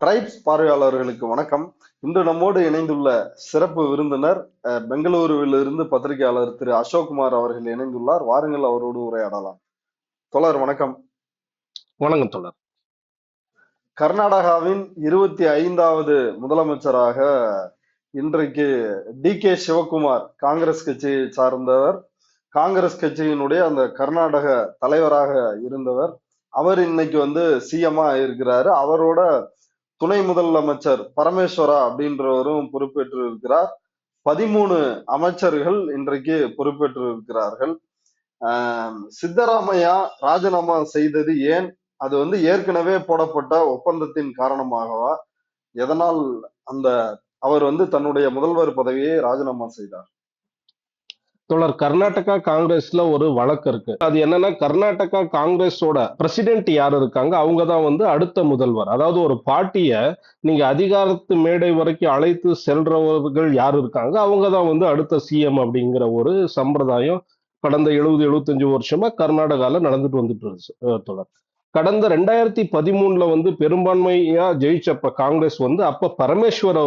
Tribes பார்வையாளர்களுக்கு வணக்கம். இன்று நம்மோடு இணைந்துள்ள சிறப்பு விருந்தினர் பெங்களூருவில் இருந்து பத்திரிகையாளர் திரு அசோக்குமார் அவர்கள் இணைந்துள்ளார். வாருங்கள் அவரோடு உரையாடலாம். தோழர் வணக்கம். வணக்கம் தோழர். கர்நாடகாவின் 25வது முதலமைச்சராக இன்றைக்கு டி.கே. சிவகுமார் காங்கிரஸ் கட்சியை சார்ந்தவர், காங்கிரஸ் கட்சியினுடைய அந்த கர்நாடக தலைவராக இருந்தவர். அவர் இன்னைக்கு சிஎம்மா இருக்கிறாரு. அவரோட துணை முதலமைச்சர் பரமேஸ்வரா அப்படின்றவரும் பொறுப்பேற்று இருக்கிறார். 13 அமைச்சர்கள் இன்றைக்கு பொறுப்பேற்று இருக்கிறார்கள். சித்தராமையா ராஜினாமா செய்தது ஏன்? அது ஏற்கனவே போடப்பட்ட ஒப்பந்தத்தின் காரணமாகவா? எதனால் அவர் தன்னுடைய முதல்வர் பதவியை ராஜினாமா செய்தார்? தோழர், கர்நாடகா காங்கிரஸ்ல ஒரு வழக்கு இருக்கு. அது என்னன்னா, கர்நாடகா காங்கிரஸோட பிரசிடென்ட் யார் இருக்காங்க, அவங்க தான் அடுத்த முதல்வர். அதாவது ஒரு பார்ட்டிய நீங்க அதிகாரத்து மேடை வரைக்கும் அழைத்து செல்றவர்கள் யார் இருக்காங்க, அவங்க தான் அடுத்த சிஎம் அப்படிங்கிற ஒரு சம்பிரதாயம் கடந்த 70-75 வருஷமா கர்நாடகால நடந்துட்டு வந்துட்டு இருக்கு தோழர். கடந்த 2013ல பெரும்பான்மையா ஜெயிச்சப்ப காங்கிரஸ் அப்ப பரமேஸ்வர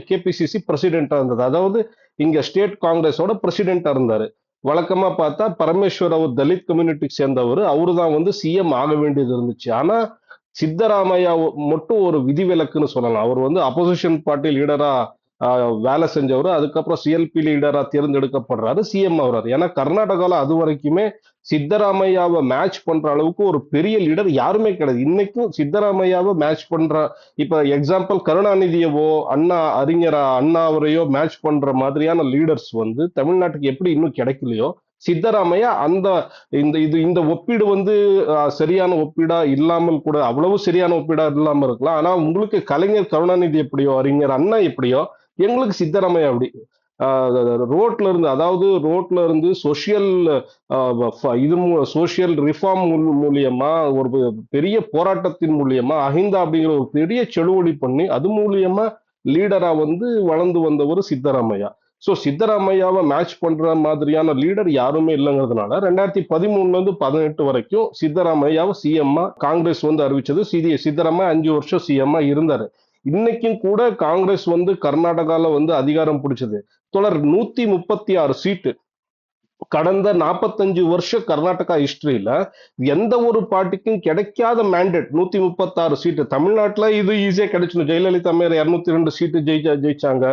கேபிசிசி பிரசிடென்டா இருந்தது. அதாவது இங்க ஸ்டேட் காங்கிரஸோட பிரசிடென்டா இருந்தாரு. வழக்கமா பார்த்தா பரமேஸ்வர் அவர் தலித் கம்யூனிட்டிக்கு சேர்ந்தவர், அவரு தான் சிஎம் ஆக வேண்டியது இருந்துச்சு. ஆனா சித்தராமையா மட்டும் ஒரு விதிவிலக்குன்னு சொல்லலாம். அவர் அப்போசிஷன் பார்ட்டி லீடரா வேலை செஞ்சவர், அதுக்கப்புறம் சிஎல்பி லீடரா தேர்ந்தெடுக்கப்படுறாரு, சிஎம் ஆகுறாரு. ஏன்னா கர்நாடகால அது வரைக்குமே சித்தராமையாவை மேட்ச் பண்ற அளவுக்கு ஒரு பெரிய லீடர் யாருமே கிடையாது. இன்னைக்கும் சித்தராமையாவை மேட்ச் பண்ற, இப்ப எக்ஸாம்பிள் கருணாநிதியவோ அறிஞர் அண்ணாவரையோ மேட்ச் பண்ற மாதிரியான லீடர்ஸ் தமிழ்நாட்டுக்கு எப்படி இன்னும் கிடைக்கலையோ, சித்தராமையா இந்த ஒப்பீடு சரியான ஒப்பீடா இல்லாமல் கூட, அவ்வளவு சரியான ஒப்பீடா இல்லாம இருக்கலாம். ஆனா உங்களுக்கு கலைஞர் கருணாநிதி எப்படியோ, அறிஞர் அண்ணா எப்படியோ, எங்களுக்கு சித்தராமையா அப்படி ரோட்ல இருந்து சோசியல் ரிஃபார்ம் மூலியமா, ஒரு பெரிய போராட்டத்தின் மூலியமா, அஹிந்தா அப்படிங்கிற ஒரு பெரிய செழுவொளி பண்ணி அது மூலியமா லீடரா வளர்ந்து வந்தவர் சித்தராமையா. சோ சித்தராமையாவை மேட்ச் பண்ற மாதிரியான லீடர் யாருமே இல்லைங்கிறதுனால 2013ல இருந்து 2018 வரைக்கும் சித்தராமையாவை சிஎம்மா காங்கிரஸ் அறிவிச்சது. சித்தராமையா 5 வருஷம் சிஎம்மா இருந்தாரு. இன்னைக்கும் கூட காங்கிரஸ் கர்நாடகால அதிகாரம் பிடிச்சது. தொடர் 136 சீட்டு கடந்த 45 வருஷம் கர்நாடகா ஹிஸ்டரியில எந்த ஒரு பார்ட்டிக்கும் கிடைக்காத மேண்டேட் 136 சீட்டு. தமிழ்நாட்டுல இது ஈஸியா கிடைச்சிடும். ஜெயலலிதா மேல 202 சீட்டு ஜெயிச்சாங்க.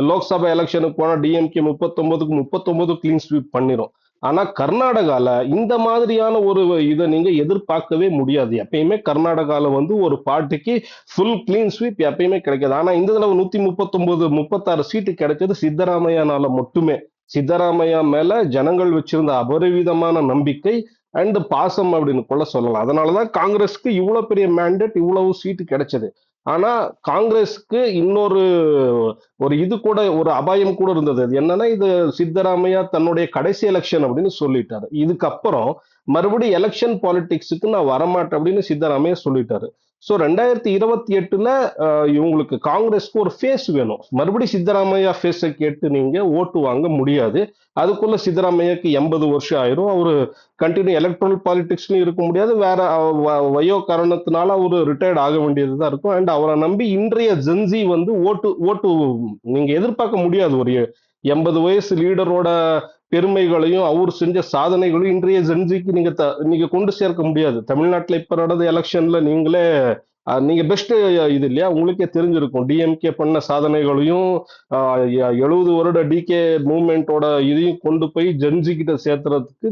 லோக்சபா எலெக்ஷனுக்கு போனா டிஎம்கே 39 கிளீன் ஸ்வீப் பண்ணிரும். ஆனா கர்நாடகால இந்த மாதிரியான ஒரு இதை நீங்க எதிர்பார்க்கவே முடியாது. எப்பயுமே கர்நாடகால ஒரு பார்ட்டிக்கு ஃபுல் கிளீன் ஸ்வீப் எப்பயுமே கிடைக்காது. ஆனா இந்த தடவை 136 சீட்டு கிடைச்சது சித்தராமையானால மட்டுமே. சித்தராமையா மேல ஜனங்கள் வச்சிருந்த அபரிவிதமான நம்பிக்கை அண்ட் பாசம் அப்படின்னு கூட சொல்லலாம். அதனாலதான் காங்கிரஸ்க்கு இவ்வளவு பெரிய மேண்டேட், இவ்வளவு சீட்டு கிடைச்சது. ஆனா காங்கிரஸ்க்கு இன்னொரு இது கூட, ஒரு அபாயம் கூட இருந்தது. அது என்னன்னா, இது சித்தராமையா தன்னுடைய கடைசி எலெக்ஷன் அப்படின்னு சொல்லிட்டாரு. இதுக்கப்புறம் மறுபடியும் எலெக்ஷன் பாலிடிக்ஸுக்கு நான் வரமாட்டேன் அப்படின்னு சித்தராமையா சொல்லிட்டாரு. சோ 2028ல இவங்களுக்கு காங்கிரஸ்க்கு ஒரு ஃபேஸ் வேணும். மறுபடியும் சித்தராமையா ஃபேஸை கேட்டு நீங்க ஓட்டு வாங்க முடியாது. அதுக்குள்ள சித்தராமையாக்கு 80 வருஷம் ஆயிரும். அவரு கண்டினியூ எலக்ட்ரல் பாலிடிக்ஸ்லயும் இருக்க முடியாது. வேற வயோ காரணத்தினால அவரு ரிட்டையர்ட் ஆக வேண்டியதுதான் இருக்கும். அண்ட் அவரை நம்பி இன்றைய ஜென்சி ஓட்டு நீங்க எதிர்பார்க்க முடியாது. ஒரு 80 வயசு லீடரோட பெருமைகளையும் அவர் செஞ்ச சாதனைகளையும் இன்றைய ஜென்சிக்கு நீங்க கொண்டு சேர்க்க முடியாது. தமிழ்நாட்டுல இப்ப நடந்த எலெக்ஷன்ல நீங்க பெஸ்ட் இது இல்லையா, உங்களுக்கே தெரிஞ்சிருக்கும். டிஎம்கே பண்ண சாதனைகளையும் 70 வருட டிகே மூவ்மெண்டோட இதையும் கொண்டு போய் ஜென்சி கிட்ட சேர்த்துறதுக்கு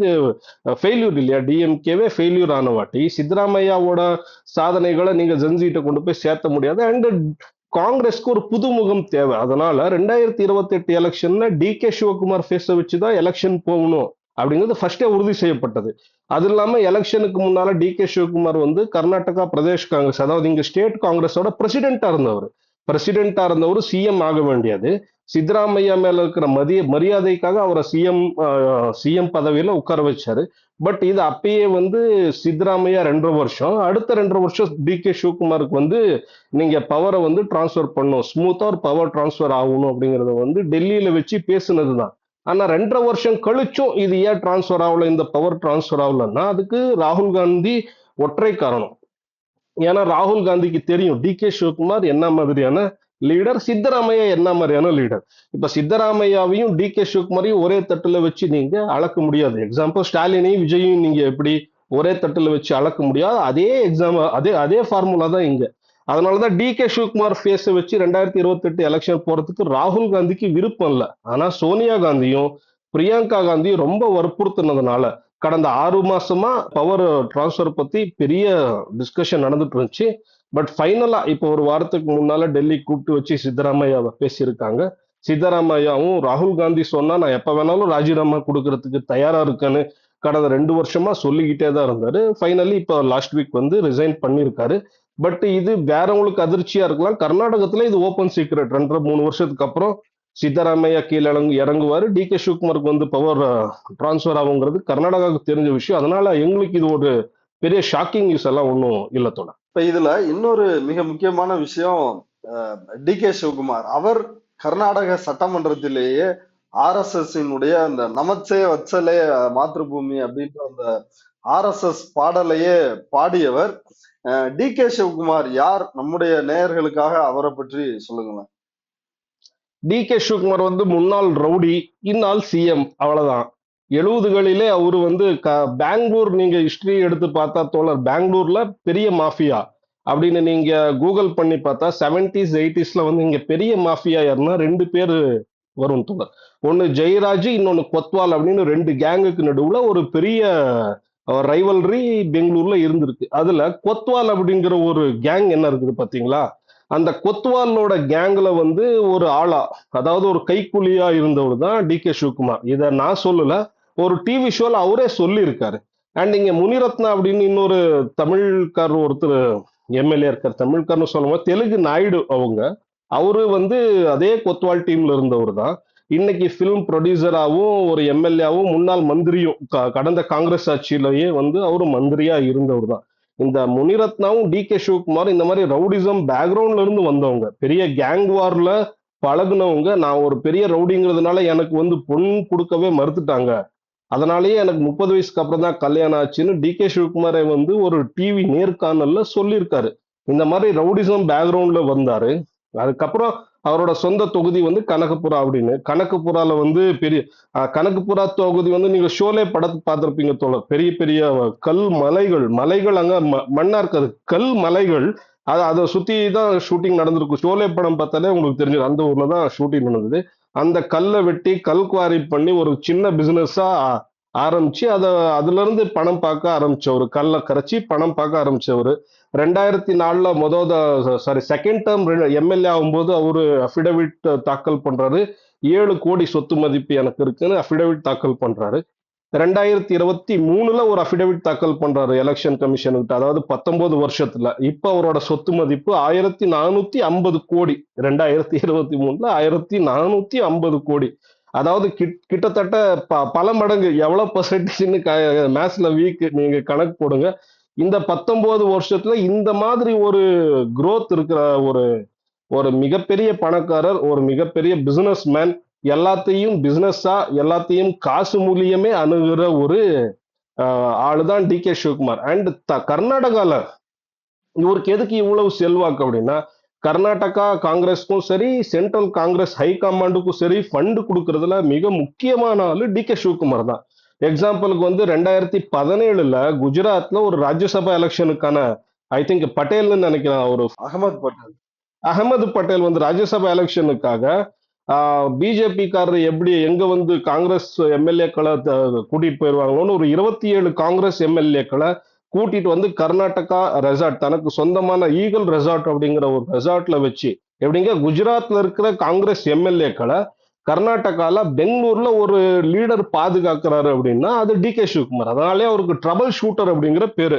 ஃபெயில்யூர் இல்லையா, டிஎம்கேவே ஃபெயில்யூர் ஆன வாட்டி சித்தராமையாவோட சாதனைகளை நீங்க ஜென்சி கிட்ட கொண்டு போய் சேர்த்த முடியாது. அண்ட் காங்கிரஸ்க்கு ஒரு புதுமுகம் தேவை. அதனால 2028 எலெக்ஷன்ல டி.கே. சிவகுமார் ஃபேஸை வச்சுதான் எலெக்ஷன் போகணும் அப்படிங்கிறது ஃபர்ஸ்டே உறுதி செய்யப்பட்டது. அது இல்லாம எலெக்ஷனுக்கு முன்னால டி.கே. சிவகுமார் கர்நாடகா பிரதேஷ் காங்கிரஸ், அதாவது இங்க ஸ்டேட் காங்கிரஸோட பிரசிடென்டா இருந்தவர் சிஎம் ஆக வேண்டியது. சித்தராமையா மேல இருக்கிற மரியாதைக்காக அவரை சிஎம் பதவியில உட்கார வச்சாரு. பட் இது அப்பயே சித்தராமையா 2.5 வருஷம், அடுத்த 2.5 வருஷம் டி.கே. சிவகுமாருக்கு நீங்க பவரை டிரான்ஸ்பர் பண்ணும், ஸ்மூத்தா ஒரு பவர் டிரான்ஸ்பர் ஆகணும் அப்படிங்கறத டெல்லியில வச்சு பேசுனதுதான். ஆனா 2.5 வருஷம் கழிச்சும் இது ஏன் டிரான்ஸ்பர் ஆகல, இந்த பவர் டிரான்ஸ்பர் ஆகலன்னா அதுக்கு ராகுல் காந்தி ஒற்றை காரணம். ஏன்னா ராகுல் காந்திக்கு தெரியும் டி.கே. சிவகுமார் என்ன மாதிரியான லீடர், சித்தராமையா என்ன மாதிரியான லீடர். இப்ப சித்தராமையாவையும் டி.கே. சிவகுமாரையும் ஒரே தட்டுல வச்சு நீங்க அளக்க முடியாது. எக்ஸாம்பிள் ஸ்டாலினையும் விஜயும் நீங்க எப்படி ஒரே தட்டுல வச்சு அளக்க முடியாது. அதே எக்ஸாம் அதே அதே ஃபார்முலா தான் இங்க. அதனாலதான் டி.கே. சிவகுமார் ஃபேஸை வச்சு 2028 எலெக்ஷன் போறதுக்கு ராகுல் காந்திக்கு விருப்பம் இல்லை. ஆனா சோனியா காந்தியும் பிரியங்கா காந்தியும் ரொம்ப வற்புறுத்தினதுனால கடந்த 6 மாசமா பவர் டிரான்ஸ்ஃபர் பத்தி பெரிய டிஸ்கஷன் நடந்துட்டு இருந்துச்சு. பட் ஃபைனலா இப்போ ஒரு வாரத்துக்கு முன்னால டெல்லி கூப்பிட்டு வச்சு சித்தராமையாவை பேசியிருக்காங்க. சித்தராமையாவும் ராகுல் காந்தி சொன்னா நான் எப்ப வேணாலும் ராஜினாமா கொடுக்கறதுக்கு தயாரா இருக்கேன்னு கடந்த 2 வருஷமா சொல்லிக்கிட்டே தான் இருந்தாரு. ஃபைனலி இப்போ லாஸ்ட் வீக் வந்து ரிசைன் பண்ணியிருக்காரு. பட் இது வேறவங்களுக்கு அதிர்ச்சியா இருக்கலாம். கர்நாடகத்துல இது ஓப்பன் சீக்ரெட். 2.5 3 வருஷத்துக்கு அப்புறம் சித்தராமையா கீழே இறங்குவாரு. டி.கே. சிவகுமாருக்கு வந்து பவர் டிரான்ஸ்ஃபர் ஆகுங்கிறது கர்நாடகாவுக்கு தெரிஞ்ச விஷயம். அதனால எங்களுக்கு இது ஒரு பெரிய ஷாக்கிங் நியூஸ் எல்லாம் ஒன்றும் இல்ல தோழா. இப்ப இதுல இன்னொரு மிக முக்கியமான விஷயம், டி.கே. சிவகுமார் அவர் கர்நாடக சட்டமன்றத்திலேயே RSS அந்த நமச்சே வச்சலே மாத்ருபூமி அப்படின்ற அந்த RSS பாடலையே பாடியவர். டி.கே. சிவகுமார் யார்? நம்முடைய நேயர்களுக்காக அவரை பற்றி சொல்லுங்களேன். டி.கே. சிவகுமார் வந்து முன்னாள் ரவுடி, இந்நாள் சிஎம், அவ்வளவுதான். 70களிலே அவரு வந்து பெங்களூர் நீங்க ஹிஸ்டரி எடுத்து பார்த்தா தோழர், பெங்களூர்ல பெரிய மாஃபியா அப்படின்னு நீங்க கூகுள் பண்ணி பார்த்தா 70s 80sல வந்து இங்க பெரிய மாஃபியா யாருன்னா 2 பேர் வரும் தோழர். ஒன்னு ஜெயராஜ், இன்னொன்னு கொத்வால் அப்படின்னு 2 கேங்குக்கு நடுவுல ஒரு பெரிய ரைவல்ரி பெங்களூர்ல இருந்திருக்கு. அதுல கொத்வால் அப்படிங்கிற ஒரு கேங் என்ன இருக்குது பாத்தீங்களா? அந்த கொத்வாலோட கேங்ல வந்து ஒரு ஆளா, அதாவது ஒரு கைக்கூலியா இருந்தவர் தான் டி.கே. சிவகுமார். இத நான் சொல்லல, ஒரு டிவி ஷோல அவரே சொல்லி இருக்காரு. அண்ட் இங்க முனிரத்னா அப்படின்னு இன்னொரு தமிழ்காரர் ஒருத்தர் எம்எல்ஏ இருக்கார். தமிழ்காரன்னு சொல்லும்போது தெலுங்கு நாயுடு அவங்க. அவரு வந்து அதே கொத்வால் டீம்ல இருந்தவர் தான். இன்னைக்கு பிலிம் ப்ரொடியூசராகவும் ஒரு எம்எல்ஏவும் முன்னாள் மந்திரியும் கடந்த காங்கிரஸ் ஆட்சியிலேயே வந்து அவரு மந்திரியா இருந்தவர் தான். இந்த முனிரத்னாவும் டி.கே. சிவகுமார் இந்த மாதிரி ரவுடிசம் பேக்ரவுண்ட்ல இருந்து வந்தவங்க, பெரிய கேங் வார்ல பழகுனவங்க. நான் ஒரு பெரிய ரவுடிங்கிறதுனால எனக்கு வந்து பொண்ணு கொடுக்கவே மறுத்துட்டாங்க, அதனாலேயே எனக்கு 30 வயசுக்கு அப்புறம் தான் கல்யாணம் ஆச்சுன்னு டி.கே. சிவகுமாரை வந்து ஒரு டிவி நேர்காணல்ல சொல்லியிருக்காரு. இந்த மாதிரி ரவுடிசம் பேக்ரவுண்ட்ல வந்தாரு. அதுக்கப்புறம் அவரோட சொந்த தொகுதி வந்து கனகபுரா அப்படின்னு. கனகபுரால வந்து பெரிய கனகபுரா தொகுதி வந்து நீங்க ஷோலே படத்தை பார்த்திருப்பீங்க தோழர். பெரிய பெரிய கல் மலைகள் மலைகள் அங்க மண்ணா இருக்காது, கல் மலைகள். அதை சுத்தி தான் ஷூட்டிங் நடந்திருக்கும். ஷோலே படம் பார்த்தாலே உங்களுக்கு தெரிஞ்சது அந்த ஊர்ல தான் ஷூட்டிங் நடந்தது. அந்த கல்லை வெட்டி கல் குவாரி பண்ணி ஒரு சின்ன பிசினஸா ஆரம்பிச்சு அதுல இருந்து பணம் பார்க்க ஆரம்பிச்சவர், கல்லை கரைச்சி பணம் பார்க்க ஆரம்பிச்சவர். 2004 செகண்ட் டேர்ம் எம்எல்ஏ ஆகும்போது அவரு அபிடவிட் தாக்கல் பண்றாரு. 7 கோடி சொத்து மதிப்பு எனக்கு இருக்குன்னு அபிடவிட் தாக்கல் பண்றாரு. 2023 ஒரு அபிடவிட் தாக்கல் பண்றாரு எலெக்ஷன் கமிஷனுக்கு, அதாவது 19 வருஷத்துல. இப்ப அவரோட சொத்து மதிப்பு 1450 கோடி. 2023 1450 கோடி. அதாவது கிட்டத்தட்ட பல மடங்கு. எவ்வளவு பர்சன்டேஜ்னு மேத்ஸ்ல வீக், நீங்க கணக்கு போடுங்க. இந்த 19 வருஷத்துல இந்த மாதிரி ஒரு growth இருக்கிற ஒரு ஒரு மிகப்பெரிய பணக்காரர், ஒரு மிகப்பெரிய பிசினஸ் மேன், எல்லாத்தையும் பிசினஸா எல்லாத்தையும் காசு மூலியமே அணுகிற ஒரு ஆளுதான் டி.கே. சிவகுமார். அண்ட் கர்நாடகால இவருக்கு எதுக்கு இவ்வளவு செல்வாக்கு அப்படின்னா, கர்நாடகா காங்கிரஸ்க்கும் சரி, சென்ட்ரல் காங்கிரஸ் ஹை கமாண்டுக்கும் சரி ஃபண்ட் கொடுக்கறதுல மிக முக்கியமான ஆளு டி.கே. சிவகுமார் தான். எக்ஸாம்பிளுக்கு வந்து 2017 குஜராத்ல ஒரு ராஜ்யசபா எலெக்ஷனுக்கான, ஐ திங்க் பட்டேல்னு நினைக்கிறேன், ஒரு அகமது பட்டேல் வந்து ராஜ்யசபா எலெக்ஷனுக்காக பிஜேபி காரர் எப்படி எங்க வந்து காங்கிரஸ் எம்எல்ஏக்களை கூட்டிட்டு போயிருவாங்களோன்னு ஒரு 27 காங்கிரஸ் எம்எல்ஏக்களை கூட்டிட்டு வந்து கர்நாடகா ரெசார்ட், தனக்கு சொந்தமான ஈகல் ரெசார்ட் அப்படிங்கிற ஒரு ரெசார்ட்ல வச்சு, எப்படிங்க குஜராத்ல இருக்கிற காங்கிரஸ் எம்எல்ஏக்களை கர்நாடகால பெங்களூர்ல ஒரு லீடர் பாதுகாக்கிறாரு அப்படின்னா அது டி.கே. சிவகுமார். அதனாலே அவருக்கு ட்ரபிள் ஷூட்டர் அப்படிங்கிற பேரு.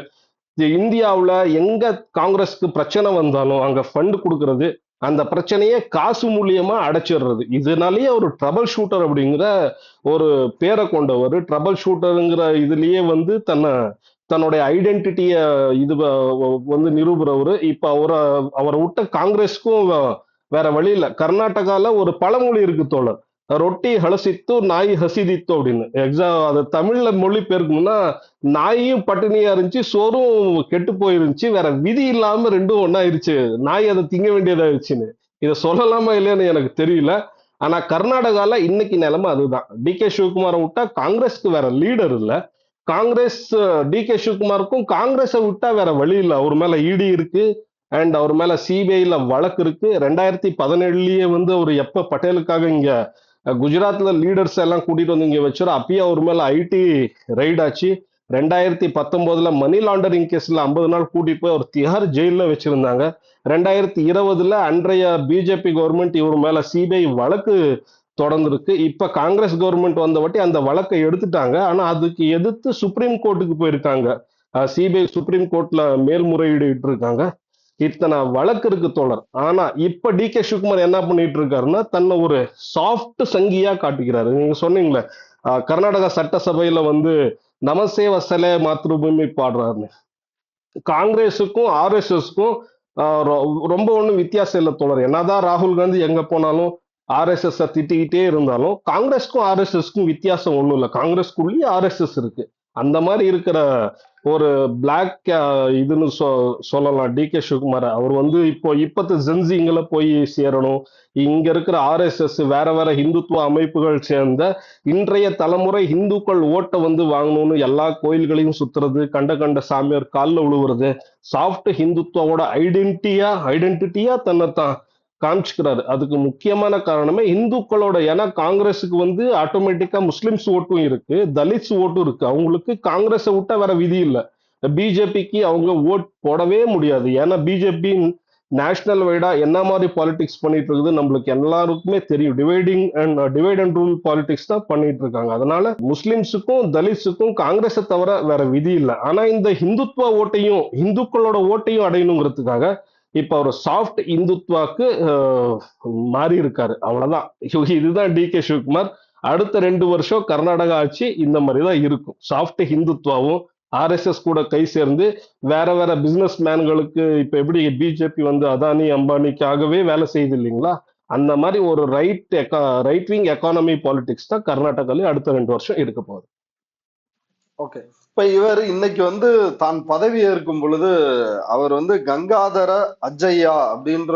இந்தியாவுல எங்க காங்கிரஸ்க்கு பிரச்சனை வந்தாலும் அங்க ஃபண்ட் கொடுக்கறது, அந்த பிரச்சனையை காசு மூலியமா அடைச்சிடுறது. இதனாலேயே ஒரு ட்ரபிள் ஷூட்டர் அப்படிங்கிற ஒரு பேரை கொண்டவர். ட்ரபிள் ஷூட்டருங்கிற இதுலயே வந்து தன்னுடைய ஐடென்டிட்டிய இது வந்து நிரூபுறவரு. இப்ப அவரை விட்ட காங்கிரஸ்க்கும் வேற வழி இல்ல. கர்நாடகால ஒரு பழமொழி இருக்கு தோழர், ரொட்டி ஹலசித்து நாய் ஹசிதித்து அப்படின்னு அது தமிழ்ல மொழி பெருக்கணும்னா நாயும் பட்டினியா இருந்துச்சு, சோறும் கெட்டு போயிருந்துச்சு, வேற விதி இல்லாம ரெண்டும் ஒண்ணா ஆயிருச்சு, நாய் அதை திங்க வேண்டியதாயிருச்சுன்னு. இதை சொல்லலாமா இல்லையான்னு எனக்கு தெரியல. ஆனா கர்நாடகால இன்னைக்கு நிலைமை அதுதான். டி கே சிவகுமாரை விட்டா காங்கிரஸ்க்கு வேற லீடர் இல்ல. காங்கிரஸ் டி கே சிவகுமாருக்கும் காங்கிரஸை விட்டா வேற வழி இல்ல. அவர் மேல இடி இருக்கு அண்ட் அவர் மேல சிபிஐல வழக்கு இருக்கு. 2017லயே வந்து அவர் எப்ப பட்டேலுக்காக இங்க குஜராத்ல லீடர்ஸ் எல்லாம் கூட்டிட்டு வந்து இங்க வச்சாரோ அப்பயே அவர் மேல ஐடி ரைட் ஆச்சு. 2019 மணி லாண்டரிங் கேஸ்ல 50 நாள் கூட்டிட்டு போய் அவர் திஹார் ஜெயில வச்சிருந்தாங்க. 2020 அன்றைய பிஜேபி கவர்மெண்ட் இவர் மேல சிபிஐ வழக்கு தொடர்ந்துருக்கு. இப்ப காங்கிரஸ் கவர்மெண்ட் வந்த வாட்டி அந்த வழக்கை எடுத்துட்டாங்க. ஆனா அதுக்கு எதிர்த்து சுப்ரீம் கோர்ட்டுக்கு போயிருக்காங்க. சிபிஐ சுப்ரீம் கோர்ட்ல மேல்முறையீடு இருக்காங்க. இத்தனை வழக்கு இருக்கு தோழர். ஆனா இப்ப டி கே சிவகுமார் என்ன பண்ணிட்டு இருக்காருன்னா தன்னை ஒரு சாஃப்ட் சங்கியா காட்டிக்கிறாரு. நீங்க சொன்னீங்களே கர்நாடகா சட்டசபையில வந்து நமசே வசலே மாத்ருபூமி பாடுறாருன்னு. காங்கிரஸுக்கும் ஆர்எஸ்எஸ்க்கும் ரொம்ப ஒண்ணும் வித்தியாசம் இல்லை தோழர். என்னதான் ராகுல் காந்தி எங்க போனாலும் ஆர்எஸ்எஸ் திட்டிக்கிட்டே இருந்தாலும் காங்கிரஸ்க்கும் ஆர்எஸ்எஸ்க்கும் வித்தியாசம் ஒண்ணும் இல்லை. காங்கிரஸ்க்குள்ளேயே ஆர்எஸ்எஸ் இருக்கு. அந்த மாதிரி இருக்கிற ஒரு பிளாக் இதுன்னு சொல்லலாம் டி கே சிவகுமார். அவர் வந்து இப்பத்து ஜென்சிங்களை போய் சேரணும். இங்க இருக்கிற ஆர்எஸ்எஸ் வேற வேற இந்துத்துவ அமைப்புகள் சேர்ந்த இன்றைய தலைமுறை இந்துக்கள் ஓட்டை வந்து வாங்கணும்னு எல்லா கோயில்களையும் சுத்துறது, கண்ட கண்ட சாமியார் காலில் விழுவுறது, சாஃப்ட் ஹிந்துத்துவோட ஐடென்டிட்டியா தன்னைத்தான் காமிச்சுக்கிறாரு. அதுக்கு முக்கியமான காரணமே இந்துக்களோட, ஏன்னா காங்கிரஸுக்கு வந்து ஆட்டோமேட்டிக்கா முஸ்லிம்ஸ் ஓட்டும் இருக்கு, தலித்ஸ் ஓட்டும் இருக்கு. அவங்களுக்கு காங்கிரஸை விட்டா வேற விதி இல்லை. பிஜேபிக்கு அவங்க ஓட் போடவே முடியாது. ஏன்னா பிஜேபி நேஷனல் வைடா என்ன மாதிரி பாலிடிக்ஸ் பண்ணிட்டு இருக்குது நம்மளுக்கு எல்லாருக்குமே தெரியும். டிவைட் அண்ட் ரூல் பாலிடிக்ஸ் தான் பண்ணிட்டு இருக்காங்க. அதனால முஸ்லிம்ஸுக்கும் தலித்ஸுக்கும் காங்கிரஸை தவிர வேற விதி இல்லை. ஆனா இந்த இந்துத்துவ ஓட்டையும் இந்துக்களோட ஓட்டையும் அடையணுங்கிறதுக்காக இப்ப அவர் சாஃப்ட் இந்துத்வாக்கு மாறி இருக்காரு. அவ்வளவுதான். இதுதான் டி கே சிவகுமார். அடுத்த 2 வருஷம் கர்நாடகா ஆட்சி இந்த மாதிரிதான் இருக்கும். சாஃப்ட் ஹிந்துத்வாவும் ஆர்எஸ்எஸ் கூட கை சேர்ந்து வேற வேற பிசினஸ் மேன்களுக்கு இப்ப எப்படி பிஜேபி வந்து அதானி அம்பானிக்காகவே வேலை செய்யுது இல்லைங்களா, அந்த மாதிரி ஒரு ரைட் விங் எக்கானமி பாலிடிக்ஸ் தான் கர்நாடகால அடுத்த 2 வருஷம் இருக்க போகுது. ஓகே. இப்ப இவர் இன்னைக்கு வந்து தான் பதவி ஏற்கும் பொழுது அவர் வந்து கங்காதர அஜய்யா அப்படின்ற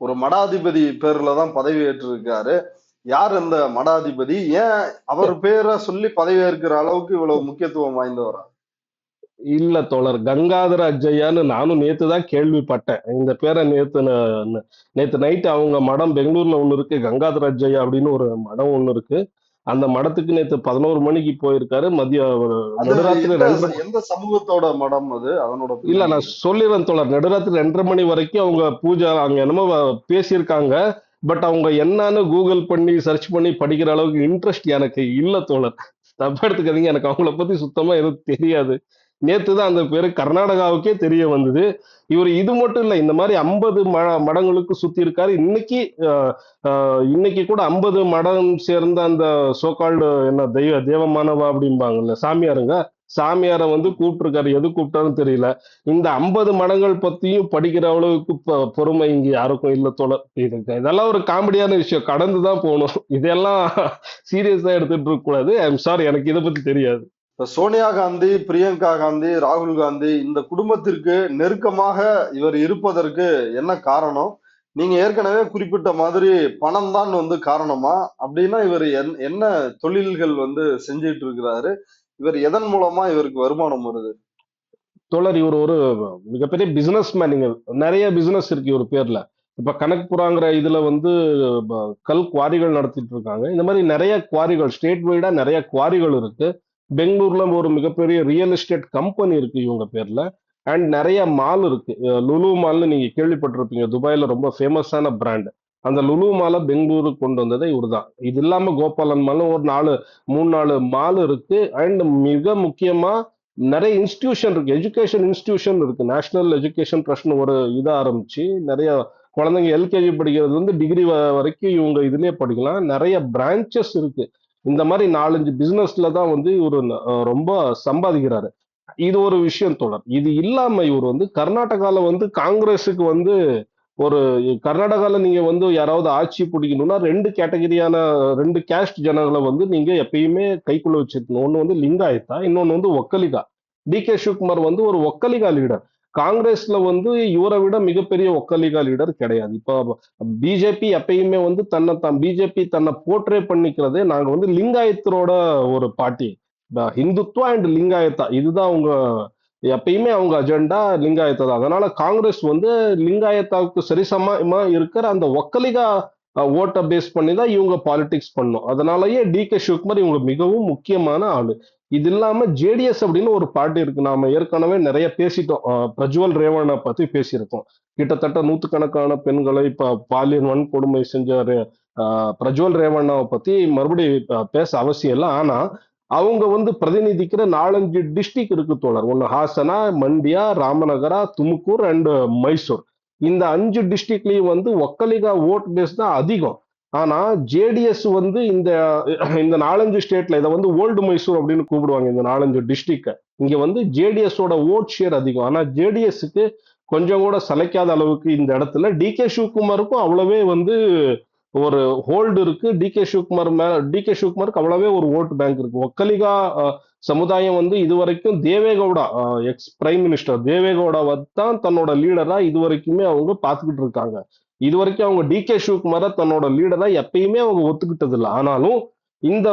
ஒரு மடாதிபதி பேர்ல தான் பதவி ஏற்றிருக்காரு. யார் அந்த மடாதிபதி? ஏன் அவர் பேரை சொல்லி பதவி ஏற்கிற அளவுக்கு இவ்வளவு முக்கியத்துவம் வாய்ந்தவரா? இல்ல தோழர், கங்காதர அஜய்யான்னு நானும் நேத்து தான் கேள்விப்பட்டேன். இந்த பேரை நேத்து நைட்டு அவங்க மடம் பெங்களூர்ல ஒண்ணு இருக்கு, கங்காதர அஜய்யா அப்படின்னு ஒரு மடம் ஒண்ணு இருக்கு. அந்த மடத்துக்கு நேத்து 11 மணிக்கு போயிருக்காரு. மதியம் நடுராத்திரி எந்த சமூகத்தோட மடம் அது? அதனோட இல்ல நான் சொல்லிடுறேன் தோழர். நடுராத்திரி 2:30 மணி வரைக்கும் அவங்க பூஜை அங்க என்னமோ பேசியிருக்காங்க. பட் அவங்க என்னன்னு கூகுள் பண்ணி சர்ச் பண்ணி படிக்கிற அளவுக்கு இன்ட்ரெஸ்ட் எனக்கு இல்ல தோழர். தப்பா எடுத்துக்காதீங்க, எனக்கு அவங்கள பத்தி சுத்தமா எதுவும் தெரியாது. நேத்து தான் அந்த பேரு கர்நாடகாவுக்கே தெரிய வந்தது. இவர் இது மட்டும் இல்ல, இந்த மாதிரி 50 மடங்களுக்கு சுத்தி இருக்காரு. இன்னைக்கு கூட 50 மடம் சேர்ந்த அந்த சோகால்டு என்ன தேவமானவா அப்படிம்பாங்கல்ல சாமியாருங்க, சாமியாரை வந்து கூப்பிட்டுருக்காரு. எது கூப்பிட்டாருன்னு தெரியல. இந்த 50 மடங்கள் பத்தியும் படிக்கிற அளவுக்கு பொறுமை இங்க யாருக்கும் இல்ல தோழர். இதெல்லாம் ஒரு காமெடியான விஷயம், கடந்துதான் போகணும். இதெல்லாம் சீரியஸா எடுத்துட்டு இருக்க கூடாது. ஐம் சாரி, எனக்கு இதை பத்தி தெரியாது. சோனியா காந்தி, பிரியங்கா காந்தி, ராகுல் காந்தி இந்த குடும்பத்திற்கு நெருக்கமாக இவர் இருப்பதற்கு என்ன காரணம்? நீங்க ஏற்கனவே குறிப்பிட்ட மாதிரி பணம் தான் வந்து காரணமா? அப்படின்னா இவர் என்ன தொழில்கள் வந்து செஞ்சிட்டு இருக்கிறாரு? இவர் எதன் மூலமா இவருக்கு வருமானம் வருது? தோழர், இவர் ஒரு மிகப்பெரிய பிசினஸ் மேன். நீங்க நிறைய பிசினஸ் இருக்கு இவர் பேர்ல. இப்ப கனக்புராங்கிற இதுல வந்து கல் குவாரிகள் நடத்திட்டு இருக்காங்க. இந்த மாதிரி நிறைய குவாரிகள் ஸ்டேட் வைடா நிறைய குவாரிகள் இருக்கு. பெங்களூர்ல ஒரு மிகப்பெரிய ரியல் எஸ்டேட் கம்பெனி இருக்கு இவங்க பேர்ல. அண்ட் நிறைய மால் இருக்கு. லுலு மால்னு நீங்க கேள்விப்பட்டிருப்பீங்க, துபாயில ரொம்ப ஃபேமஸான பிராண்ட். அந்த லுலு மாலை பெங்களூருக்கு கொண்டு வந்ததே இவருதான். இது இல்லாம கோபாலன் மாலும் ஒரு 3-4 மால் இருக்கு. அண்ட் மிக முக்கியமா நிறைய இன்ஸ்டிடியூஷன் இருக்கு, எஜுகேஷன் இன்ஸ்டிடியூஷன் இருக்கு. நேஷனல் எஜுகேஷன் ட்ரஸ்ட்னு ஒரு இதை ஆரம்பிச்சு நிறைய குழந்தைங்க எல்கேஜி படிக்கிறது வந்து டிகிரி வரைக்கும் இவங்க இதுலயே படிக்கலாம். நிறைய பிரான்ச்சஸ் இருக்கு. இந்த மாதிரி 4-5 பிசினஸ்ல தான் வந்து இவர் ரொம்ப சம்பாதிக்கிறாரு. இது ஒரு விஷயம் தோழர். இது இல்லாம இவர் வந்து கர்நாடகால வந்து காங்கிரஸுக்கு வந்து ஒரு கர்நாடகால நீங்க வந்து யாராவது ஆட்சி பிடிக்கணும்னா ரெண்டு கேஸ்ட் ஜனங்களை வந்து நீங்க எப்பயுமே கைக்குள்ள வச்சிருக்கணும். ஒண்ணு வந்து லிங்காயத்தா, இன்னொன்னு வந்து ஒக்கலிகா. டி.கே. சிவகுமார் வந்து ஒரு ஒக்கலிகா லீடர். காங்கிரஸ்ல வந்து இவரை விட மிகப்பெரிய ஒக்கலிகா லீடர் கிடையாது. இப்போ பிஜேபி எப்பயுமே வந்து பிஜேபி தன்னை போர்ட்ரே பண்ணிக்கிறதே நாங்க வந்து லிங்காயத்தரோட ஒரு பார்ட்டி. ஹிந்துத்வா அண்ட் லிங்காயத்தா இதுதான் அவங்க எப்பயுமே அவங்க அஜெண்டா லிங்காயத்தா தான். அதனால காங்கிரஸ் வந்து லிங்காயத்தாவுக்கு சரிசமமா இருக்கிற அந்த ஒக்கலிகா ஓட்டை பேஸ் பண்ணி தான் இவங்க பாலிடிக்ஸ் பண்ணும். அதனாலயே டி.கே. சிவகுமார் இவங்க மிகவும் முக்கியமான ஆளு. இது இல்லாம ஜேடிஎஸ் அப்படின்னு ஒரு பார்ட்டி இருக்கு. நாம ஏற்கனவே நிறைய பேசிட்டோம். பிரஜ்வல் ரேவண்ணா பத்தி பேசியிருக்கோம். கிட்டத்தட்ட நூத்துக்கணக்கான பெண்களை பாலியல் வன்கொடுமை செஞ்சாரு. பிரஜ்வல் ரேவண்ணாவை பத்தி மறுபடியும் பேச அவசியம் இல்லை. ஆனா அவங்க வந்து பிரதிநிதிக்கிற 4-5 டிஸ்ட்ரிக்ட் இருக்கு தோழர். ஒன்னு ஹாசனா, மண்டியா, ராமநகரா, துமுக்கூர் அண்ட் மைசூர். இந்த 5 டிஸ்ட்ரிக்ட்லயும் வந்து ஒக்கலிகா ஓட் பேஸ் தான் அதிகம். ஆனா ஜேடிஎஸ் வந்து இந்த இந்த 4-5 ஸ்டேட்ல இதை வந்து ஓல்டு மைசூர் அப்படின்னு கூப்பிடுவாங்க. இந்த 4-5 டிஸ்ட்ரிக்ட் இங்க வந்து ஜேடிஎஸ் ஓட ஓட் ஷேர் அதிகம். ஆனா ஜேடிஎஸ்க்கு கொஞ்சம் கூட சளைக்காத அளவுக்கு இந்த இடத்துல டி.கே. சிவகுமாருக்கும் அவ்வளவே வந்து ஒரு ஹோல்டு இருக்கு. டி.கே. சிவகுமாருக்கு அவ்வளவே ஒரு ஓட் பேங்க் இருக்கு. ஒக்கலிகா சமுதாயம் வந்து இதுவரைக்கும் தேவேகவுடா, எக்ஸ் பிரைம் மினிஸ்டர் தேவேகவுடாவை தான் தன்னோட லீடரா இதுவரைக்குமே அவங்க பார்த்துக்கிட்டு இருக்காங்க. இதுவரைக்கும் அவங்க டி.கே. சிவகுமாரை தன்னோட லீடரா எப்பயுமே அவங்க ஒத்துக்கிட்டது இல்லை. ஆனாலும் இந்த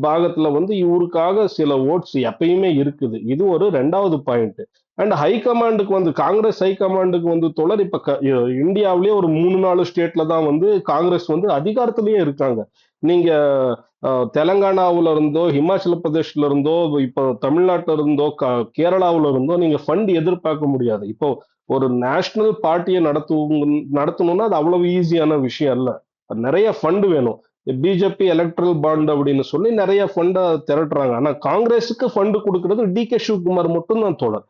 பாகத்துல வந்து இவருக்காக சில ஓட்ஸ் எப்பயுமே இருக்குது. இது ஒரு 2வது பாயிண்ட். அண்ட் ஹைகமாண்டுக்கு வந்து காங்கிரஸ் ஹைகமாண்டுக்கு வந்து தொடர் இப்ப இந்தியாவிலேயே ஒரு 3-4 ஸ்டேட்ல தான் வந்து காங்கிரஸ் வந்து அதிகாரத்திலேயே இருக்காங்க. நீங்க தெலங்கானாவுல இருந்தோ, ஹிமாச்சல பிரதேஷ்ல இருந்தோ, இப்போ தமிழ்நாட்டுல இருந்தோ, கேரளாவுல இருந்தோ நீங்க ஃபண்ட் எதிர்பார்க்க முடியாது. இப்போ ஒரு நேஷனல் பார்ட்டியை நடத்தணும்னா அது அவ்வளவு ஈஸியான விஷயம் இல்ல. நிறைய ஃபண்ட் வேணும். பிஜேபி எலக்ட்ரல் பாண்ட் அப்படின்னு சொல்லி நிறைய ஃபண்டை திரட்டுறாங்க. ஆனா காங்கிரஸுக்கு ஃபண்ட் கொடுக்கறது டி.கே. சிவகுமார் மட்டும் தான் தோழர்.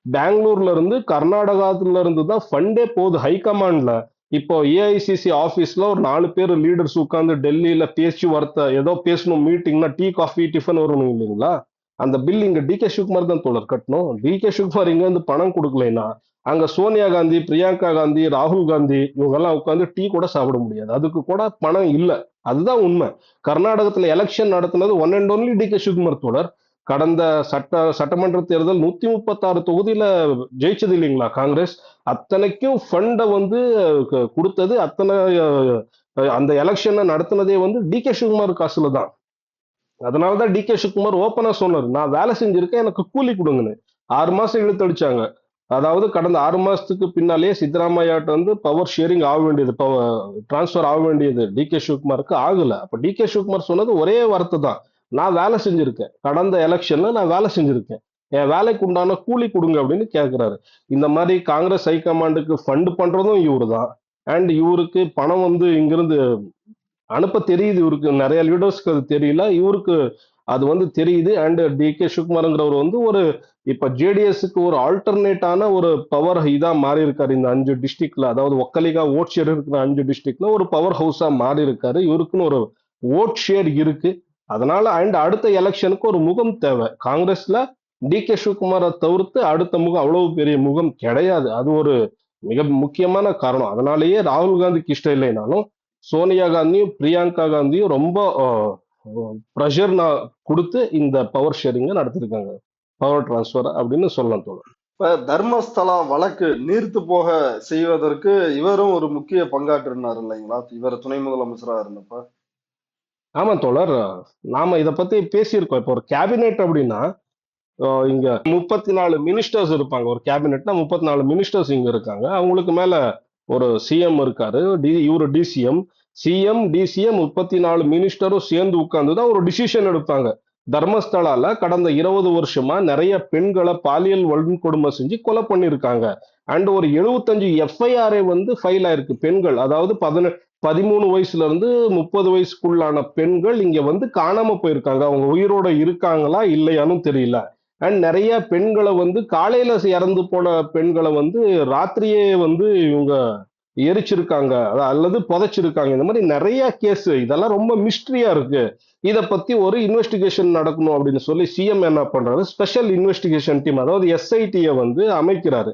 பெங்களூர்ல இருந்து கர்நாடகாத்துல இருந்து தான் ஃபண்டே போகுது ஹைகமாண்ட்ல. இப்போ ஏஐசிசி ஆபீஸ்ல ஒரு 4 பேர் லீடர்ஸ் உட்கார்ந்து டெல்லியில பேச்சுவார்த்தை ஏதோ பேசணும், மீட்டிங்னா டீ காஃபி டிஃபன் வரணும் இல்லைங்களா? அந்த பில் இங்க டி.கே. சிவகுமார் தான் தோழர் கட்டணும். டி.கே. சிவகுமார் இங்க வந்து பணம் கொடுக்கலைன்னா அங்க சோனியா காந்தி, பிரியங்கா காந்தி, ராகுல் காந்தி இவங்க எல்லாம் உட்காந்து டீ கூட சாப்பிட முடியாது. அதுக்கு கூட பணம் இல்ல. அதுதான் உண்மை. கர்நாடகத்துல எலெக்ஷன் நடத்தினது one and only D K. Shivakumar தோழர். கடந்த சட்டமன்ற தேர்தல் 136 தொகுதியில ஜெயிச்சது இல்லைங்களா காங்கிரஸ்? அத்தனைக்கும் ஃபண்டை வந்து கொடுத்தது அத்தனை அந்த எலெக்ஷனை நடத்தினதே வந்து டி.கே. சிவகுமார் காசுல தான். அதனாலதான் டி.கே. சிவகுமார் ஓப்பனா சொன்னாரு, நான் வேலை செஞ்சிருக்கேன், எனக்கு கூலி கொடுங்கன்னு. 6 மாசம் இழுத்தடிச்சாங்க. அதாவது கடந்த 6 மாசத்துக்கு பின்னாலேயே சித்தராமையாட்ட வந்து பவர் ஷேரிங் ஆக வேண்டியது, டிரான்ஸ்பர் ஆக வேண்டியது டி.கே. சிவகுமாருக்கு ஆகல. அப்ப டி.கே. சிவகுமார் சொன்னது ஒரே வார்த்தை தான், நான் வேலை செஞ்சிருக்கேன், கடந்த எலெக்ஷன்ல நான் வேலை செஞ்சிருக்கேன், என் வேலைக்கு உண்டான கூலி கொடுங்க அப்படின்னு கேட்கிறாரு. இந்த மாதிரி காங்கிரஸ் ஹைகமாண்டுக்கு ஃபண்ட் பண்றதும் இவரு தான். அண்ட் இவருக்கு பணம் வந்து இங்கிருந்து அனுப்ப தெரியுது. இவருக்கு நிறைய லீடர்ஸ்க்கு அது தெரியல, இவருக்கு அது வந்து தெரியுது. And DK. சிவகுமார்ங்கிறவர் வந்து ஒரு இப்ப ஜேடிஎஸ்க்கு ஒரு ஆல்டர்னேட்டான ஒரு பவர் இதா மாறி இருக்காரு. இந்த 5 டிஸ்ட்ரிக்ட்ல, அதாவது ஒக்கலிகா ஓட் ஷேர் இருக்கிற 5 டிஸ்ட்ரிக்ட்ல ஒரு பவர் ஹவுஸா மாறி இருக்காரு. இவருக்குன்னு ஒரு ஓட் ஷேர் இருக்கு. அதனால அண்ட் அடுத்த எலெக்ஷனுக்கு ஒரு முகம் தேவை. காங்கிரஸ்ல டி.கே. சிவகுமாரை தவிர்த்து அடுத்த முகம் அவ்வளவு பெரிய முகம் கிடையாது. அது ஒரு மிக முக்கியமான காரணம். அதனாலேயே ராகுல் காந்திக்கு இஷ்டம் இல்லைனாலும் சோனியா காந்தியும் பிரியங்கா காந்தியும் ரொம்ப ப்ரெஷர் கொடுத்து இந்த பவர் ஷேரிங்க நடத்திருக்காங்க, பவர் டிரான்ஸ்பர் அப்படின்னு சொல்லலாம் தோணும். இப்ப தர்மஸ்தலா வழக்கு நீர்த்து போக செய்வதற்கு இவரும் ஒரு முக்கிய பங்காற்றினார் இல்லைங்களா, இவர் துணை முதலமைச்சரா இருந்தப்ப? ஆமா தோழர், நாம இத பத்தி பேசியிருக்கோம். இப்போ ஒரு கேபினெட் அப்படின்னா இங்க 34 மினிஸ்டர்ஸ் இருப்பாங்க. ஒரு கேபினெட்னா 34 மினிஸ்டர்ஸ் இங்க இருக்காங்க. அவங்களுக்கு மேல ஒரு சிஎம் இருக்காரு, இவரு டிசிஎம். சிஎம் டிசிஎம் 34 மினிஸ்டரும் சேர்ந்து உட்கார்ந்துதான் ஒரு டிசிஷன் எடுப்பாங்க. தர்மஸ்தலால கடந்த 20 வருஷமா நிறைய பெண்களை பாலியல் வன்கொடுமை செஞ்சு கொலை பண்ணிருக்காங்க. அண்ட் ஒரு 75 எஃப்ஐஆர் வந்து ஃபைல் ஆயிருக்கு. பெண்கள், அதாவது 13 வயசுல இருந்து 30 வயசுக்குள்ளான பெண்கள் இங்க வந்து காணாம போயிருக்காங்க. அவங்க உயிரோட இருக்காங்களா இல்லையான்னு தெரியல. அண்ட் நிறைய பெண்களை வந்து காலையில இறந்து போன பெண்களை வந்து ராத்திரியே வந்து இவங்க எரிச்சிருக்காங்க அல்லது புதைச்சிருக்காங்க. இந்த மாதிரி நிறைய கேஸ், இதெல்லாம் ரொம்ப மிஸ்ட்ரியா இருக்கு. இத பத்தி ஒரு இன்வெஸ்டிகேஷன் நடக்கணும் அப்படின்னு சொல்லி சிஎம் என்ன பண்றாரு, ஸ்பெஷல் இன்வெஸ்டிகேஷன் டீம், அதாவது எஸ்ஐடியை வந்து அமைக்கிறாரு.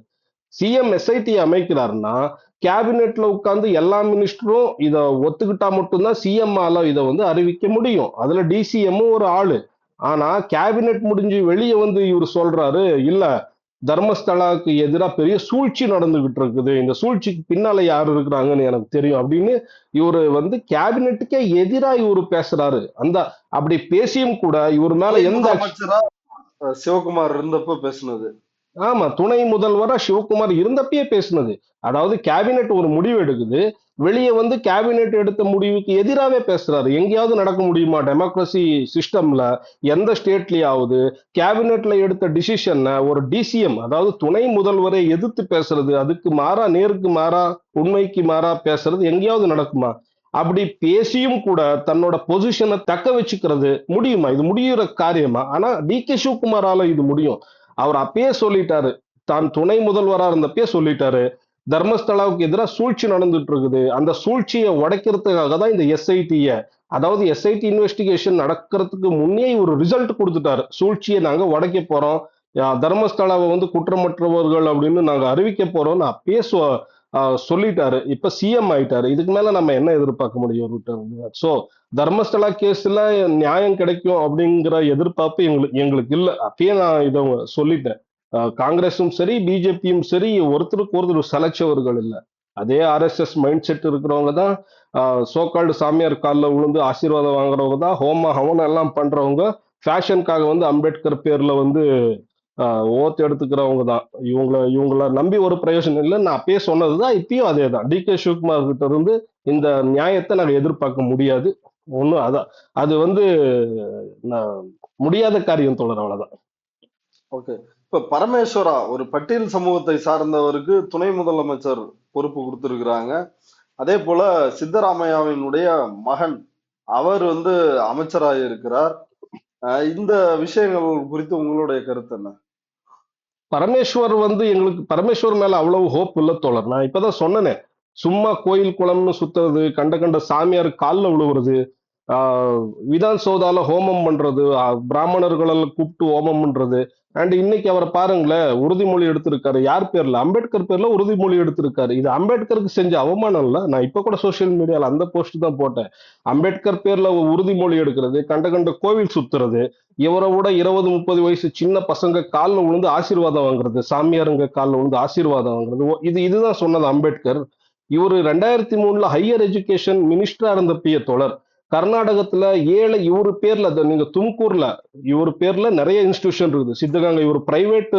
சிஎம் எஸ்ஐடி அமைக்கிறாருன்னா கேபினெட்ல உட்கார்ந்து எல்லா மினிஸ்டரும் இத ஒத்துக்கிட்டா மட்டும்தான் சிஎம்ஆல இதை வந்து அறிவிக்க முடியும். அதுல டிசிஎம் ஒரு ஆளு. ஆனா கேபினெட் முடிஞ்சு வெளியே வந்து இவர் சொல்றாரு, இல்ல தர்மஸ்தலாவுக்கு எதிராக பெரிய சூழ்ச்சி நடந்துகிட்டு இருக்குது, இந்த சூழ்ச்சிக்கு பின்னால யார் இருக்கிறாங்கன்னு எனக்கு தெரியும் அப்படின்னு இவரு வந்து கேபினெட்டுக்கே எதிரா இவரு பேசுறாரு. அந்த அப்படி பேசியும் கூட இவர் மேல துணை எந்த முதலமைச்சரா சிவகுமார் இருந்தப்ப பேசுனது. ஆமா, துணை முதல்வரா சிவகுமார் இருந்தப்பயே பேசினது. அதாவது கேபினெட் ஒரு முடிவு எடுக்குது, வெளியே வந்து கேபினெட் எடுத்த முடிவுக்கு எதிராவே பேசுறாரு. எங்கேயாவது நடக்க முடியுமா டெமோக்ரஸி சிஸ்டம்ல? எந்த ஸ்டேட்லயாவது கேபினெட்ல எடுத்த டிசிஷன் ஒரு டிசிஎம், அதாவது துணை முதல்வரை எதிர்த்து பேசுறது, அதுக்கு மாறா நேருக்கு மாறா உண்மைக்கு மாறா பேசுறது எங்கேயாவது நடக்குமா? அப்படி பேசியும் கூட தன்னோட பொசிஷனை தக்க வச்சுக்கிறது முடியுமா? இது முடிகிற காரியமா? ஆனா டி.கே. சிவகுமாரால இது முடியும். அவர் அப்பயே சொல்லிட்டாரு, தான் துணை முதல்வரா இருந்தப்பயே சொல்லிட்டாரு, தர்மஸ்தலாவுக்கு எதிராக சூழ்ச்சி நடந்துட்டு இருக்குது, அந்த சூழ்ச்சியை உடைக்கிறதுக்காக தான் இந்த எஸ்ஐடிய, அதாவது எஸ்ஐடி இன்வெஸ்டிகேஷன் நடக்கிறதுக்கு முன்னே ஒரு ரிசல்ட் கொடுத்துட்டாரு, சூழ்ச்சியை நாங்க உடைக்க போறோம், தர்மஸ்தலாவை வந்து குற்றமற்றவர்கள் அப்படின்னு நாங்க அறிவிக்க போறோம்னு அப்பயே சொல்லிட்டாரு. இப்ப சிஎம் ஆயிட்டாரு. இதுக்கு மேல நம்ம என்ன எதிர்பார்க்க முடியும்? சோ தர்மஸ்தலா கேஸ்ல நியாயம் கிடைக்கும் அப்படிங்கிற எதிர்பார்ப்பு எங்களுக்கு இல்ல. அப்பயே நான் இதை சொல்லிட்டேன். காங்கிரஸும் சரி பிஜேபியும் சரி ஒருத்தருக்கு ஒருத்தர் சலைச்சவர்கள் இல்ல. அதே ஆர்எஸ்எஸ் மைண்ட் செட் இருக்கிறவங்க தான் சோகால்டு சாமியார் காலில் விழுந்து ஆசீர்வாதம் வாங்குறவங்க தான், ஹோம ஹவனம் எல்லாம் பண்றவங்க, ஃபேஷனுக்காக வந்து அம்பேத்கர் பேர்ல வந்து ஓத்து எடுத்துக்கிறவங்க தான். இவங்கள நம்பி ஒரு பிரயோஜனம் இல்லை. நான் அப்பயே சொன்னதுதான், இப்பயும் அதே தான். டி.கே. சிவகுமார் கிட்ட இருந்து இந்த நியாயத்தை நாங்க எதிர்பார்க்க முடியாது. ஒண்ணும் அதான் அது வந்து முடியாத காரியம் தோழர், அவ்வளவுதான். ஓகே. இப்ப பரமேஸ்வரா ஒரு பட்டியல் சமூகத்தை சார்ந்தவருக்கு துணை முதலமைச்சர் பொறுப்பு கொடுத்திருக்கிறாங்க. அதே போல சித்தராமையாவினுடைய மகன் அவர் வந்து அமைச்சராக இருக்கிறார். இந்த விஷயங்கள் குறித்து உங்களுடைய கருத்து என்ன? பரமேஸ்வர் வந்து எங்களுக்கு பரமேஸ்வர் மேல அவ்வளவு ஹோப் இல்ல தோழர். நான் இப்பதான் சொன்னேனே, சும்மா கோயில் குளம்னு சுத்துறது, கண்ட கண்ட சாமியார் காலில் விழுவுறது, விதான் சௌதால ஹோமம் பண்றது, பிராமணர்களை கூப்பிட்டு ஹோமம் பண்றது. அண்ட் இன்னைக்கு அவரை பாருங்களேன், உறுதிமொழி எடுத்திருக்காரு. யார் பேர்ல? அம்பேத்கர் பேர்ல உறுதிமொழி எடுத்திருக்காரு. இது அம்பேத்கருக்கு செஞ்ச அவமானம் இல்ல? நான் இப்ப கூட சோசியல் மீடியால அந்த போஸ்ட் தான் போட்டேன். அம்பேத்கர் பேர்ல உறுதிமொழி எடுக்கிறது, கண்ட கண்ட கோவில் சுத்துறது, இவரை விட 20-30 வயசு சின்ன பசங்க காலில் விழுந்து ஆசீர்வாதம் வாங்குறது, சாமியாருங்க காலில் விழுந்து ஆசீர்வாதம் வாங்குறது, இதுதான் சொன்னது அம்பேத்கர். இவரு 2003 ஹையர் எஜுகேஷன் மினிஸ்டரா இருந்த தோழர். கர்நாடகத்துல ஏழை இவரு பேர்ல நீங்க தும்கூர்ல இவர் பேர்ல நிறைய இன்ஸ்டிடியூஷன் இருக்குது. சித்தகங்கை இவர் பிரைவேட்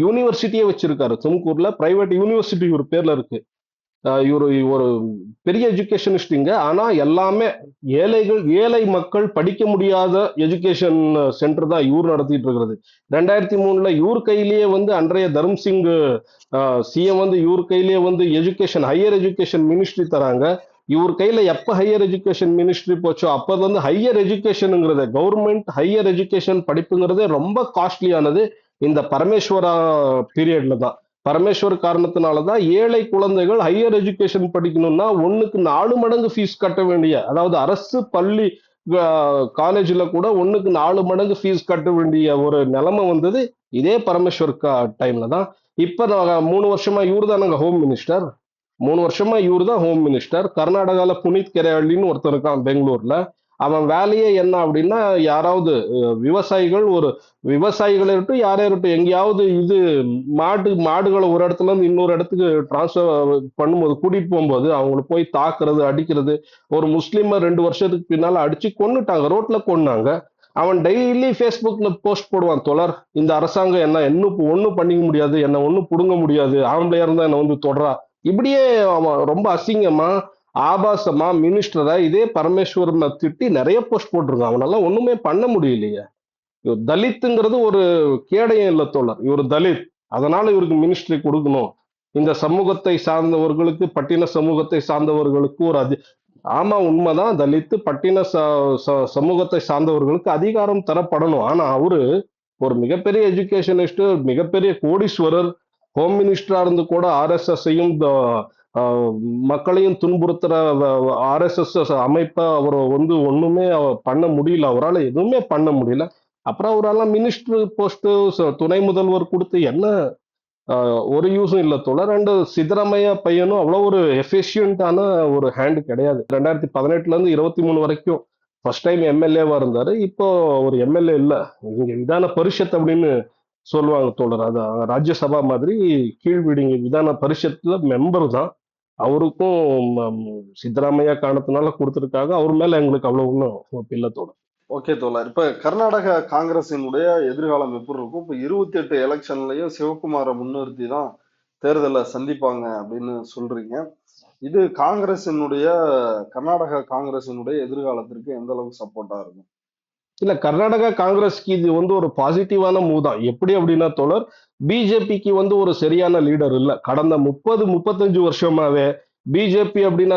யூனிவர்சிட்டியே வச்சிருக்காரு. தும்கூர்ல பிரைவேட் யூனிவர்சிட்டி இவர் பேர்ல இருக்கு. இவரு ஒரு பெரிய எஜுகேஷனிஸ்டிங்க. ஆனா எல்லாமே ஏழை மக்கள் படிக்க முடியாத எஜுகேஷன் சென்டர் தான் இவர் நடத்திட்டு இருக்கிறது. 2003 இவர் கையிலேயே வந்து அன்றைய தர்ம்சிங் சிஎம் வந்து இவர் கையிலேயே வந்து ஹையர் எஜுகேஷன் மினிஸ்ட்ரி தராங்க. இவர் கையில எப்ப ஹையர் எஜுகேஷன் மினிஸ்ட்ரி போச்சோ அப்ப வந்து ஹையர் எஜுகேஷனுங்கிறது, கவர்மெண்ட் ஹையர் எஜுகேஷன் படிப்புங்கிறதே ரொம்ப காஸ்ட்லியானது இந்த பரமேஸ்வரா பீரியட்ல தான். பரமேஸ்வர் காரணத்தினாலதான் ஏழை குழந்தைகள் ஹையர் எஜுகேஷன் படிக்கணும்னா 1க்கு 4 மடங்கு ஃபீஸ் கட்ட வேண்டிய, அதாவது அரசு பள்ளி காலேஜ்ல கூட 1க்கு 4 மடங்கு ஃபீஸ் கட்ட வேண்டிய ஒரு நிலைமை வந்தது இதே பரமேஸ்வர் டைம்ல தான். இப்ப 3 வருஷமா இவரு தானங்க ஹோம் மினிஸ்டர். 3 வருஷமா இவரு தான் ஹோம் மினிஸ்டர். கர்நாடகால புனித் கெரேவல்லின்னு ஒருத்தர் இருக்கான் பெங்களூர்ல. அவன் வேலையே என்ன அப்படின்னா, யாராவது விவசாயிகளை இருக்கட்டும் யாரே இருக்கட்டும், எங்கேயாவது இது மாடுகளை ஒரு இடத்துல இருந்து இன்னொரு இடத்துக்கு டிரான்ஸ்பர் பண்ணும்போது, கூட்டிட்டு போகும்போது அவங்களை போய் தாக்குறது, அடிக்கிறது. ஒரு முஸ்லீமை 2 வருஷத்துக்கு பின்னால அடிச்சு கொன்னுட்டாங்க, ரோட்ல கொன்னாங்க. அவன் டெய்லி ஃபேஸ்புக்ல போஸ்ட் போடுவான் தோழர், இந்த அரசாங்கம் என்ன ஒண்ணும் பண்ணிக்க முடியாது, என்ன ஒண்ணும் புடுங்க முடியாது, ஆம்பளையா இருந்தா என்ன வந்து தொடரா. இப்படியே அவன் ரொம்ப அசிங்கமா ஆபாசமா மினிஸ்டரா இதே பரமேஸ்வரனை திட்டி நிறைய போஸ்ட் போட்டிருக்கான். அவனால ஒண்ணுமே பண்ண முடியலையே. தலித்துங்கிறது ஒரு கேடயம் இல்ல தோழர், இவர் தலித், அதனால இவருக்கு மினிஸ்ட்ரி கொடுக்கணும். இந்த சமூகத்தை சார்ந்தவர்களுக்கு, பட்டின சமூகத்தை சார்ந்தவர்களுக்கு ஆமா உண்மைதான், தலித்து பட்டின சமூகத்தை சார்ந்தவர்களுக்கு அதிகாரம் தரப்படணும். ஆனா அவரு ஒரு மிகப்பெரிய எஜுகேஷனிஸ்ட், மிகப்பெரிய கோடீஸ்வரர், ஹோம் மினிஸ்டரா இருந்து கூட ஆர்எஸ்எஸ்ஸையும் மக்களையும் துன்புறுத்துற ஆர்எஸ்எஸ் அமைப்பை அவர் வந்து ஒண்ணுமே பண்ண முடியல, அவரால் எதுவுமே பண்ண முடியல. அப்புறம் அவரால் மினிஸ்டர் போஸ்ட், துணை முதல்வர் கொடுத்து என்ன ஒரு யூஸும் இல்ல தோழர். ரெண்டு சித்தராமையா பையனும் அவ்வளவு ஒரு எஃபிஷியன்டான ஒரு ஹேண்ட் கிடையாது. 2018ல இருந்து 23 வரைக்கும் ஃபர்ஸ்ட் டைம் எம்எல்ஏவா இருந்தாரு. இப்போ ஒரு எம்எல்ஏ இல்ல, இங்க விதான பரிஷத் அப்படின்னு சொல்லுவாங்க தோழர். அது ராஜ்யசபா மாதிரி கீழ்வீடு, இங்க விதான பரிஷத்துல மெம்பர் தான். அவருக்கும் சித்தராமையா காரணத்தினால கொடுத்திருக்காங்க. அவர் மேல எங்களுக்கு அவ்வளவு ஒன்றும் hope இல்ல தோழர். ஓகே தோழர். இப்ப கர்நாடக காங்கிரசினுடைய எதிர்காலம் எப்படி இருக்கும்? இப்ப 28 எலெக்ஷன்லயும் சிவகுமாரை முன்னிறுத்தி தான் தேர்தலை சந்திப்பாங்க அப்படின்னு சொல்றீங்க. இது காங்கிரசினுடைய கர்நாடக காங்கிரசினுடைய எதிர்காலத்திற்கு எந்த அளவுக்கு சப்போர்ட்டா இருக்கும்? இல்ல, கர்நாடகா காங்கிரஸ்க்கு இது வந்து ஒரு பாசிட்டிவான மூவ் தான். எப்படி அப்படின்னா தோழர், பிஜேபிக்கு வந்து ஒரு சரியான லீடர் இல்ல. கடந்த 35 வருஷமாவே பிஜேபி அப்படின்னா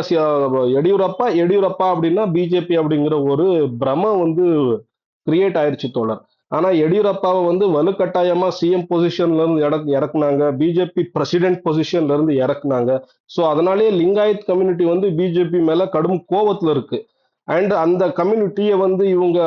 எடியூரப்பா, எடியூரப்பா அப்படின்னா பிஜேபி அப்படிங்கிற ஒரு பிரமம் வந்து கிரியேட் ஆயிருச்சு தோழர். ஆனா எடியூரப்பாவை வந்து வலுக்கட்டாயமா சிஎம் பொசிஷன்ல இருந்து இறக்குனாங்க, பிஜேபி பிரசிடென்ட் பொசிஷன்ல இருந்து இறக்குனாங்க. சோ அதனாலேயே லிங்காயத் கம்யூனிட்டி வந்து பிஜேபி மேல கடும் கோவத்துல இருக்கு. அண்ட் அந்த கம்யூனிட்டியை வந்து இவங்க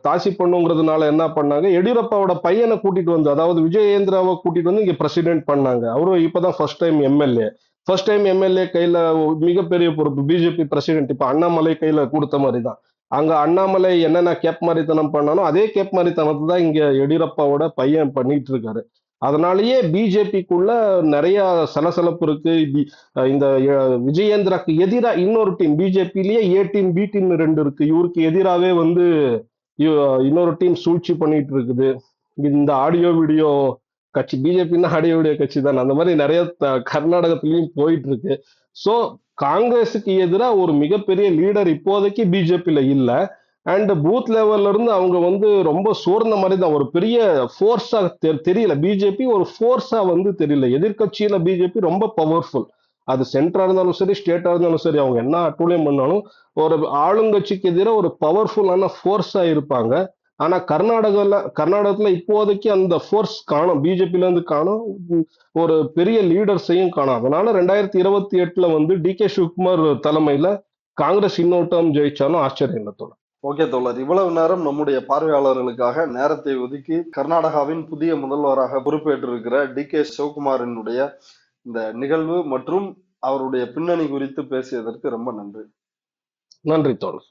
தாசி பண்ணுங்கிறதுனால என்ன பண்ணாங்க, எடியூரப்பாவோட பையனை கூட்டிட்டு வந்து, அதாவது விஜயேந்திராவை கூட்டிட்டு வந்து இங்க பிரசிடென்ட் பண்ணாங்க. அவரும் இப்பதான் first time MLA. First time MLA கையில மிகப்பெரிய பொறுப்பு. பிஜேபி பிரசிடென்ட் இப்ப அண்ணாமலை கையில கொடுத்த மாதிரி தான். அங்க அண்ணாமலை என்னென்ன கேப் மாதிரித்தனம் பண்ணானோ அதே கேப் மாதிரித்தனத்தை தான் இங்க எடியூரப்பாவோட பையன் பண்ணிட்டு இருக்காரு. அதனாலேயே பிஜேபிக்குள்ள நிறைய சலசலப்பு இருக்கு. இந்த விஜயேந்திராக்கு எதிரா இன்னொரு டீம், பிஜேபியிலேயே ஏ டீம் பி டீம் ரெண்டு இருக்கு. இவருக்கு எதிராவே வந்து இன்னொரு டீம் சூழ்ச்சி பண்ணிட்டு இருக்குது. இந்த ஆடியோ வீடியோ கட்சி, பிஜேபின்னா ஆடியோ வீடியோ கட்சி தான், அந்த மாதிரி நிறைய கர்நாடகத்திலயும் போயிட்டு இருக்கு. சோ காங்கிரஸுக்கு எதிராக ஒரு மிகப்பெரிய லீடர் இப்போதைக்கு பிஜேபியில இல்ல. அண்ட் பூத் லெவல்ல இருந்து அவங்க வந்து ரொம்ப சோர்ந்த மாதிரி தான். ஒரு பெரிய ஃபோர்ஸா தெரியல. பிஜேபி ஒரு ஃபோர்ஸா வந்து தெரியல. எதிர்கட்சியில பிஜேபி ரொம்ப பவர்ஃபுல். அது சென்டரா இருந்தாலும் சரி, ஸ்டேட்டா இருந்தாலும் சரி, அவங்க என்ன அட்டூழியம் பண்ணாலும் ஒரு ஆளுங்கட்சிக்கு எதிராக ஒரு பவர்ஃபுல்லான ஃபோர்ஸா இருப்பாங்க. ஆனா கர்நாடகத்துல இப்போதைக்கு அந்த ஃபோர்ஸ் காணும், பிஜேபில இருந்து காணும். ஒரு பெரிய லீடர்ஸையும் காணும். அதனால 2028ல வந்து டி.கே. சிவகுமார் தலைமையில காங்கிரஸ் இன்னொரு டேர்ம் ஜெயிச்சாலும் ஆச்சரியம் இல்லை தோழர். ஓகே தோழர், இவ்வளவு நேரம் நம்முடைய பார்வையாளர்களுக்காக நேரத்தை ஒதுக்கி கர்நாடகாவின் புதிய முதல்வராக பொறுப்பேற்றிருக்கிற டி.கே. சிவகுமாரினுடைய இந்த நிகழ்வு மற்றும் அவருடைய பின்னணி குறித்து பேசியதற்கு ரொம்ப நன்றி. நன்றி தோழர்.